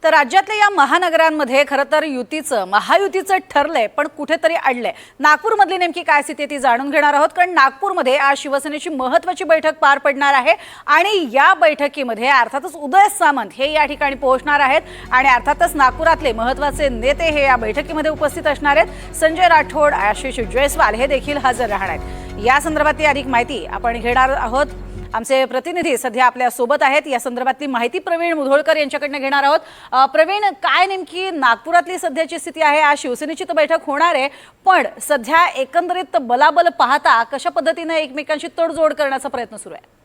तर राज्यातल्या या महानगरांमध्ये खरं तर महायुतीचं ठरलंय, पण कुठेतरी अडलंय। नागपूरमधली नेमकी काय स्थिती ती जाणून घेणार आहोत, कारण नागपूरमध्ये आज शिवसेनेची महत्त्वाची बैठक पार पडणार आहे आणि या बैठकीमध्ये अर्थातच उदय सामंत हे या ठिकाणी पोहोचणार आहेत आणि अर्थातच नागपुरातले महत्त्वाचे नेते हे या बैठकीमध्ये उपस्थित असणार आहेत। संजय राठोड, आशिष जयस्वाल हे देखील हजर राहणार आहेत। या संदर्भातली अधिक माहिती आपण घेणार आहोत। आमचे प्रतिनिधी सध्या आपल्या सोबत आहेत। या संदर्भातली माहिती प्रवीण मुधोळकर यांच्याकडून घेणार आहोत। प्रवीण, काय नेमकी नागपुरातली सध्याची स्थिती आहे? आज शिवसेनेची तर बैठक होणार आहे, पण सध्या एकंदरीत बलाबल पाहता कशा पद्धतीने एकमेकांशी तडजोड करण्याचा प्रयत्न सुरू आहे?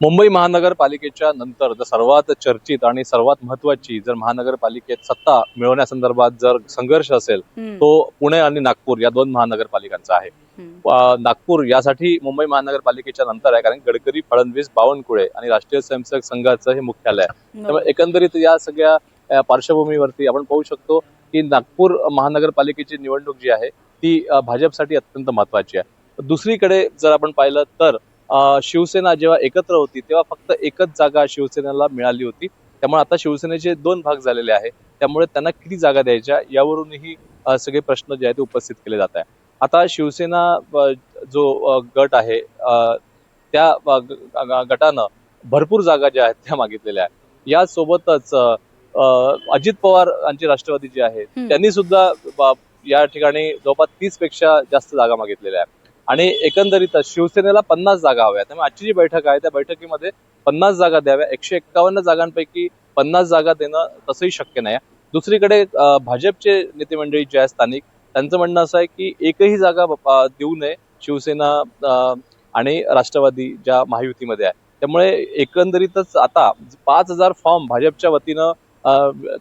मुंबई महानगरपालिकेच्या नंतर सर्वात चर्चित आणि सर्वात महत्त्वाची जर महानगरपालिकेत सत्ता मिळवण्यासंदर्भात जर संघर्ष असेल तो पुणे आणि नागपूर या दोन महानगरपालिकांचा आहे। नागपूर यासाठी मुंबई महानगरपालिकेच्या नंतर आहे, कारण गडकरी, फडणवीस, बावनकुळे आणि राष्ट्रीय स्वयंसेवक संघाचं हे मुख्यालय आहे। त्यामुळे एकंदरीत या सगळ्या पार्श्वभूमीवरती आपण पाहू शकतो की नागपूर महानगरपालिकेची निवडणूक जी आहे ती भाजपसाठी अत्यंत महत्त्वाची आहे। दुसरीकडे जर आपण पाहिलं तर शिवसेना जेव्हा एकत्र होती तेव्हा फक्त एकच जागा शिवसेनेला मिळाली होती। त्यामुळे आता शिवसेनेचे दोन भाग झालेले आहेत, त्यामुळे त्यांना किती जागा द्यायच्या यावरूनही सगळे प्रश्न जे आहेत ते उपस्थित केले जात आहे। आता शिवसेना जो गट आहे त्या गटानं भरपूर जागा ज्या आहेत त्या मागितलेल्या आहेत। यासोबतच अजित पवार यांची राष्ट्रवादी जी आहे त्यांनी सुद्धा या ठिकाणी जवळपास 30 पेक्षा जास्त जागा मागितलेल्या आहेत आणि एकंदरीत शिवसेनेला 50 जागा हव्या। त्यामुळे आजची जी बैठक आहे त्या बैठकीमध्ये 50 जागा द्याव्या। 151 जागांपैकी 50 जागा देणं तसंही शक्य नाही। दुसरीकडे भाजपचे नेते मंडळी जे आहेत स्थानिक, त्यांचं म्हणणं असं आहे की एकही जागा देऊ नये शिवसेना आणि राष्ट्रवादी ज्या महायुतीमध्ये आहे। त्यामुळे एकंदरीतच आता 5000 फॉर्म भाजपच्या वतीनं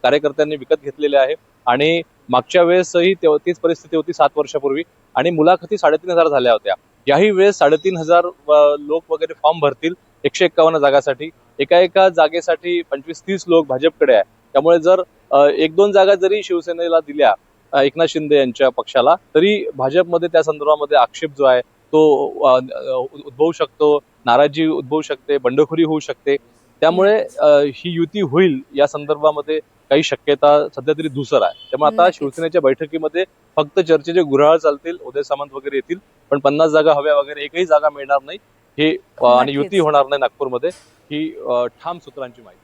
कार्यकर्त्यांनी विकत घेतलेले आहे आणि मागच्या वेळेसही तीच परिस्थिती होती 7 वर्षापूर्वी आणि मुलाखती 3500 झाल्या होत्या। याही वेळेस 3500 लोक वगैरे फॉर्म भरतील 151 जागासाठी। एका जागेसाठी 25-30 लोक भाजपकडे आहे। त्यामुळे जर 1-2 जागा जरी शिवसेनेला दिल्या एकनाथ शिंदे यांच्या पक्षाला, तरी भाजपमध्ये त्या संदर्भामध्ये आक्षेप जो आहे तो उद्भवू शकतो, नाराजी उद्भवू शकते, बंडखोरी होऊ शकते। त्यामुळे ही युती होईल या संदर्भामध्ये काही शक्यता सध्या तरी धुसर आहे। त्यामुळे आता शिवसेनेच्या बैठकीमध्ये फक्त चर्चेचे गुऱ्हाळ चालतील, उदय सामंत वगैरे येतील, पण 50 जागा हव्या वगैरे एकही जागा मिळणार नाही हे आणि युती होणार नाही नागपूरमध्ये ही ठाम सूत्रांची माहिती।